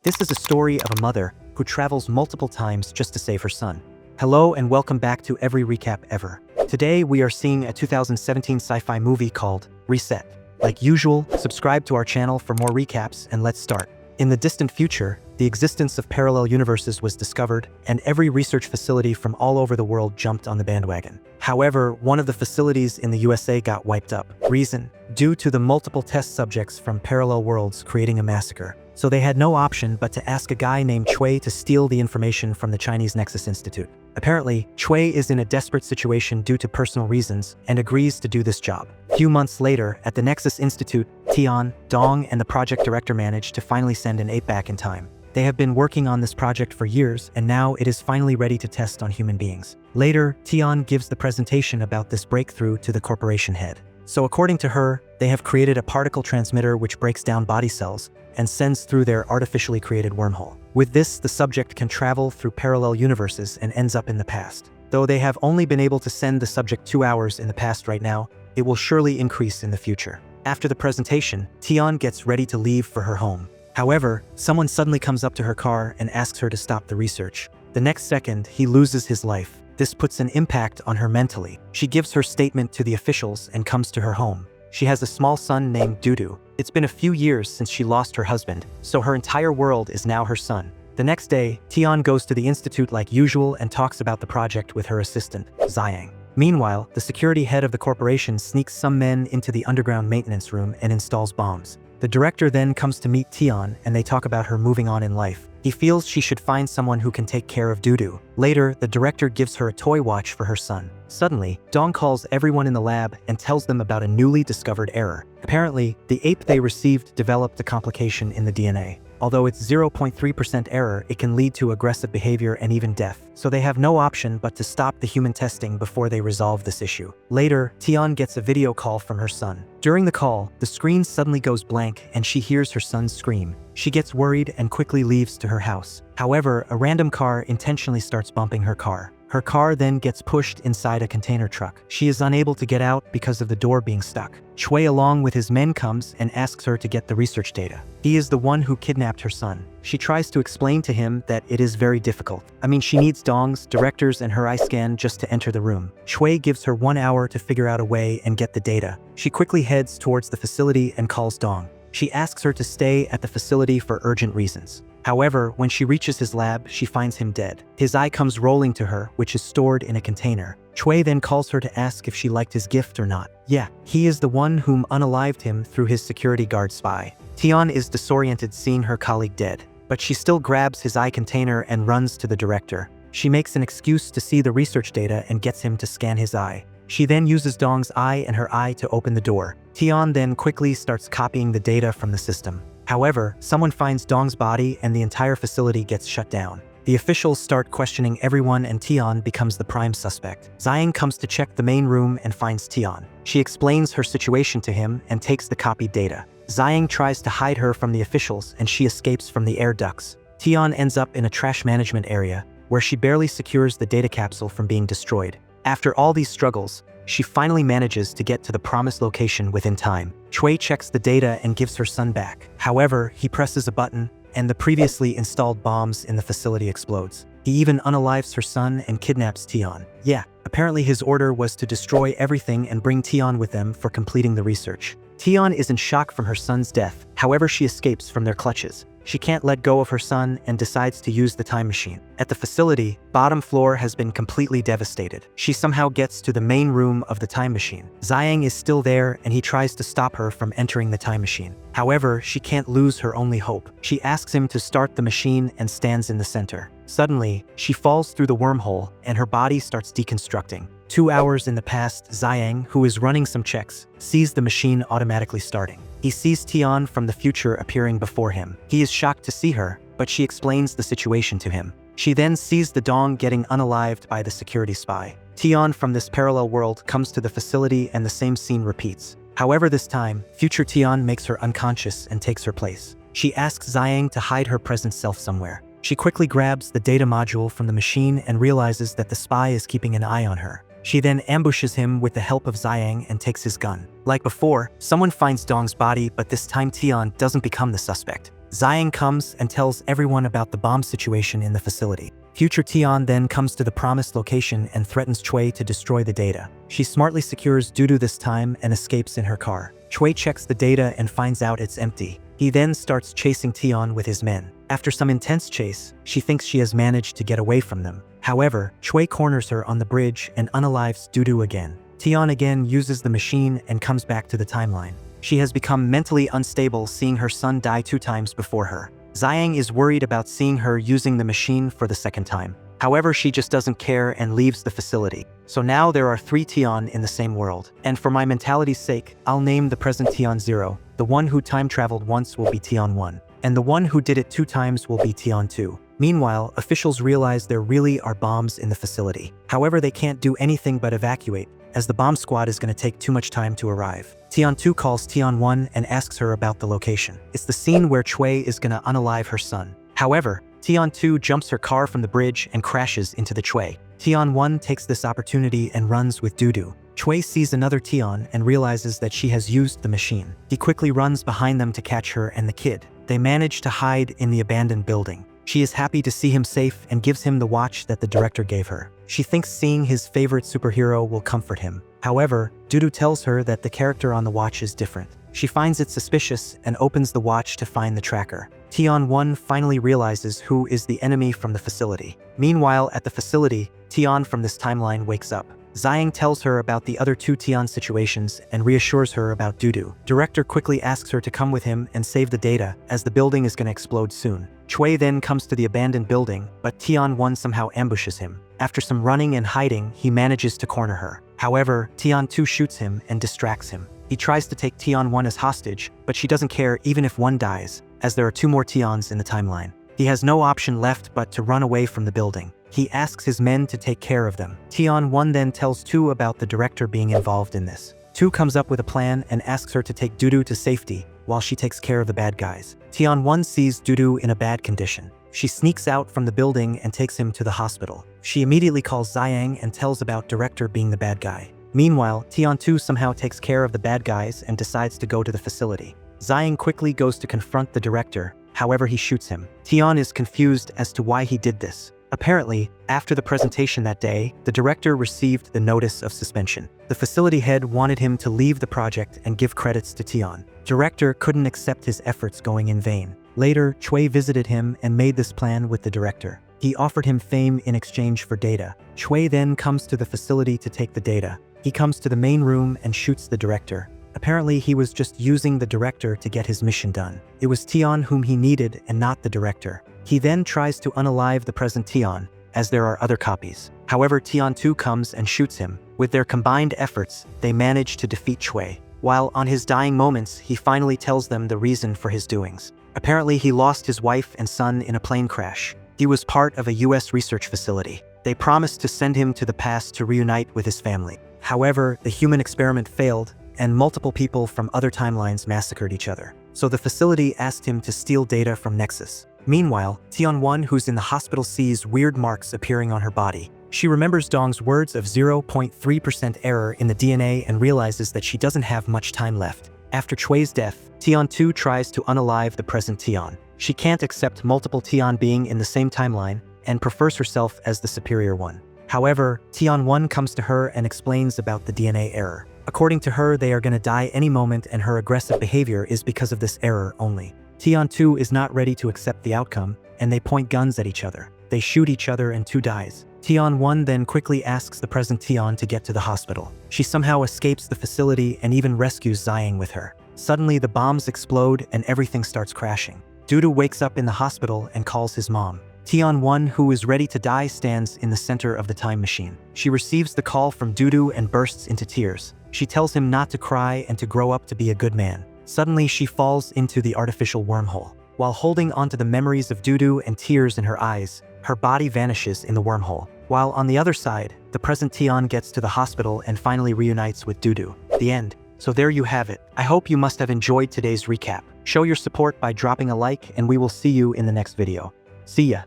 This is a story of a mother who travels multiple times just to save her son. Hello and welcome back to every recap ever. Today we are seeing a 2017 sci-fi movie called Reset. Like usual, subscribe to our channel for more recaps and let's start. In the distant future, the existence of parallel universes was discovered, and every research facility from all over the world jumped on the bandwagon. However, one of the facilities in the USA got wiped up. Reason: due to the multiple test subjects from parallel worlds creating a massacre. So they had no option but to ask a guy named Chui to steal the information from the Chinese Nexus Institute. Apparently, Chui is in a desperate situation due to personal reasons and agrees to do this job. Few months later, at the Nexus Institute, Tian, Dong, and the project director manage to finally send an ape back in time. They have been working on this project for years, and now it is finally ready to test on human beings. Later, Tian gives the presentation about this breakthrough to the corporation head. So according to her, they have created a particle transmitter which breaks down body cells and sends through their artificially created wormhole. With this, the subject can travel through parallel universes and ends up in the past. Though they have only been able to send the subject 2 hours in the past right now, it will surely increase in the future. After the presentation, Tian gets ready to leave for her home. However, someone suddenly comes up to her car and asks her to stop the research. The next second, he loses his life. This puts an impact on her mentally. She gives her statement to the officials and comes to her home. She has a small son named Dudu. It's been a few years since she lost her husband, so her entire world is now her son. The next day, Tian goes to the institute like usual and talks about the project with her assistant, Ziyang. Meanwhile, the security head of the corporation sneaks some men into the underground maintenance room and installs bombs. The director then comes to meet Tian and they talk about her moving on in life. He feels she should find someone who can take care of Dudu. Later, the director gives her a toy watch for her son. Suddenly, Dong calls everyone in the lab and tells them about a newly discovered error. Apparently, the ape they received developed a complication in the DNA. Although it's 0.3% error, it can lead to aggressive behavior and even death. So they have no option but to stop the human testing before they resolve this issue. Later, Tian gets a video call from her son. During the call, the screen suddenly goes blank and she hears her son scream. She gets worried and quickly leaves to her house. However, a random car intentionally starts bumping her car. Her car then gets pushed inside a container truck. She is unable to get out because of the door being stuck. Chui along with his men comes and asks her to get the research data. He is the one who kidnapped her son. She tries to explain to him that it is very difficult. She needs Dong's, director's, and her eye scan just to enter the room. Chui gives her 1 hour to figure out a way and get the data. She quickly heads towards the facility and calls Dong. She asks her to stay at the facility for urgent reasons. However, when she reaches his lab, she finds him dead. His eye comes rolling to her, which is stored in a container. Chui then calls her to ask if she liked his gift or not. Yeah, he is the one whom unalived him through his security guard spy. Tian is disoriented seeing her colleague dead, but she still grabs his eye container and runs to the director. She makes an excuse to see the research data and gets him to scan his eye. She then uses Dong's eye and her eye to open the door. Tian then quickly starts copying the data from the system. However, someone finds Dong's body and the entire facility gets shut down. The officials start questioning everyone and Tian becomes the prime suspect. Ziyang comes to check the main room and finds Tian. She explains her situation to him and takes the copied data. Ziyang tries to hide her from the officials and she escapes from the air ducts. Tian ends up in a trash management area where she barely secures the data capsule from being destroyed. After all these struggles, she finally manages to get to the promised location within time. Chui checks the data and gives her son back. However, he presses a button, and the previously installed bombs in the facility explodes. He even unalives her son and kidnaps Tian. Yeah, apparently his order was to destroy everything and bring Tian with them for completing the research. Tian is in shock from her son's death. However, she escapes from their clutches. She can't let go of her son and decides to use the time machine. At the facility, bottom floor has been completely devastated. She somehow gets to the main room of the time machine. Ziyang is still there and he tries to stop her from entering the time machine. However, she can't lose her only hope. She asks him to start the machine and stands in the center. Suddenly, she falls through the wormhole and her body starts deconstructing. 2 hours in the past, Ziyang, who is running some checks, sees the machine automatically starting. He sees Tian from the future appearing before him. He is shocked to see her, but she explains the situation to him. She then sees the Dong getting unalived by the security spy. Tian from this parallel world comes to the facility and the same scene repeats. However, this time, future Tian makes her unconscious and takes her place. She asks Ziyang to hide her present self somewhere. She quickly grabs the data module from the machine and realizes that the spy is keeping an eye on her. She then ambushes him with the help of Ziyang and takes his gun. Like before, someone finds Dong's body, but this time Tian doesn't become the suspect. Xiang comes and tells everyone about the bomb situation in the facility. Future Tian then comes to the promised location and threatens Chui to destroy the data. She smartly secures Dudu this time and escapes in her car. Chui checks the data and finds out it's empty. He then starts chasing Tian with his men. After some intense chase, she thinks she has managed to get away from them. However, Chui corners her on the bridge and unalives Dudu again. Tian again uses the machine and comes back to the timeline. She has become mentally unstable seeing her son die 2 times before her. Xiang is worried about seeing her using the machine for the 2nd time. However, she just doesn't care and leaves the facility. So now there are 3 Tian in the same world. And for my mentality's sake, I'll name the present Tian 0. The one who time traveled once will be Tian 1. And the one who did it 2 times will be Tian 2. Meanwhile, officials realize there really are bombs in the facility. However, they can't do anything but evacuate, as the bomb squad is going to take too much time to arrive. Tian 2 calls Tian 1 and asks her about the location. It's the scene where Chui is going to unalive her son. However, Tian 2 jumps her car from the bridge and crashes into the Chui. Tian 1 takes this opportunity and runs with Dudu. Chui sees another Tian and realizes that she has used the machine. He quickly runs behind them to catch her and the kid. They manage to hide in the abandoned building. She is happy to see him safe and gives him the watch that the director gave her. She thinks seeing his favorite superhero will comfort him. However, Dudu tells her that the character on the watch is different. She finds it suspicious and opens the watch to find the tracker. Tian 1 finally realizes who is the enemy from the facility. Meanwhile, at the facility, Tian from this timeline wakes up. Xiang tells her about the other 2 Tian situations and reassures her about Dudu. Director quickly asks her to come with him and save the data, as the building is going to explode soon. Chui then comes to the abandoned building, but Tian 1 somehow ambushes him. After some running and hiding, he manages to corner her. However, Tian 2 shoots him and distracts him. He tries to take Tian 1 as hostage, but she doesn't care even if one dies, as there are 2 more Tians in the timeline. He has no option left but to run away from the building. He asks his men to take care of them. Tian 1 then tells 2 about the director being involved in this. 2 comes up with a plan and asks her to take Dudu to safety, while she takes care of the bad guys. Tian 1 sees Dudu in a bad condition. She sneaks out from the building and takes him to the hospital. She immediately calls Xiang and tells about director being the bad guy. Meanwhile, Tian 2 somehow takes care of the bad guys and decides to go to the facility. Xiang quickly goes to confront the director, however he shoots him. Tian is confused as to why he did this. Apparently, after the presentation that day, the director received the notice of suspension. The facility head wanted him to leave the project and give credits to Tian. Director couldn't accept his efforts going in vain. Later, Chui visited him and made this plan with the director. He offered him fame in exchange for data. Chui then comes to the facility to take the data. He comes to the main room and shoots the director. Apparently, he was just using the director to get his mission done. It was Tian whom he needed and not the director. He then tries to unalive the present Tian, as there are other copies. However, Tian 2 comes and shoots him. With their combined efforts, they manage to defeat Chui. While on his dying moments, he finally tells them the reason for his doings. Apparently, he lost his wife and son in a plane crash. He was part of a US research facility. They promised to send him to the past to reunite with his family. However, the human experiment failed, and multiple people from other timelines massacred each other. So the facility asked him to steal data from Nexus. Meanwhile, Tian 1, who's in the hospital, sees weird marks appearing on her body. She remembers Dong's words of 0.3% error in the DNA and realizes that she doesn't have much time left. After Chui's death, Tian 2 tries to unalive the present Tian. She can't accept multiple Tian being in the same timeline and prefers herself as the superior one. However, Tian 1 comes to her and explains about the DNA error. According to her, they are going to die any moment and her aggressive behavior is because of this error only. Tian 2 is not ready to accept the outcome, and they point guns at each other. They shoot each other and 2 dies. Tian 1 then quickly asks the present Tian to get to the hospital. She somehow escapes the facility and even rescues Xiang with her. Suddenly, the bombs explode and everything starts crashing. Dudu wakes up in the hospital and calls his mom. Tian 1, who is ready to die, stands in the center of the time machine. She receives the call from Dudu and bursts into tears. She tells him not to cry and to grow up to be a good man. Suddenly, she falls into the artificial wormhole. While holding onto the memories of Dudu and tears in her eyes, her body vanishes in the wormhole. While on the other side, the present Tian gets to the hospital and finally reunites with Dudu. The end. So there you have it. I hope you must have enjoyed today's recap. Show your support by dropping a like and we will see you in the next video. See ya.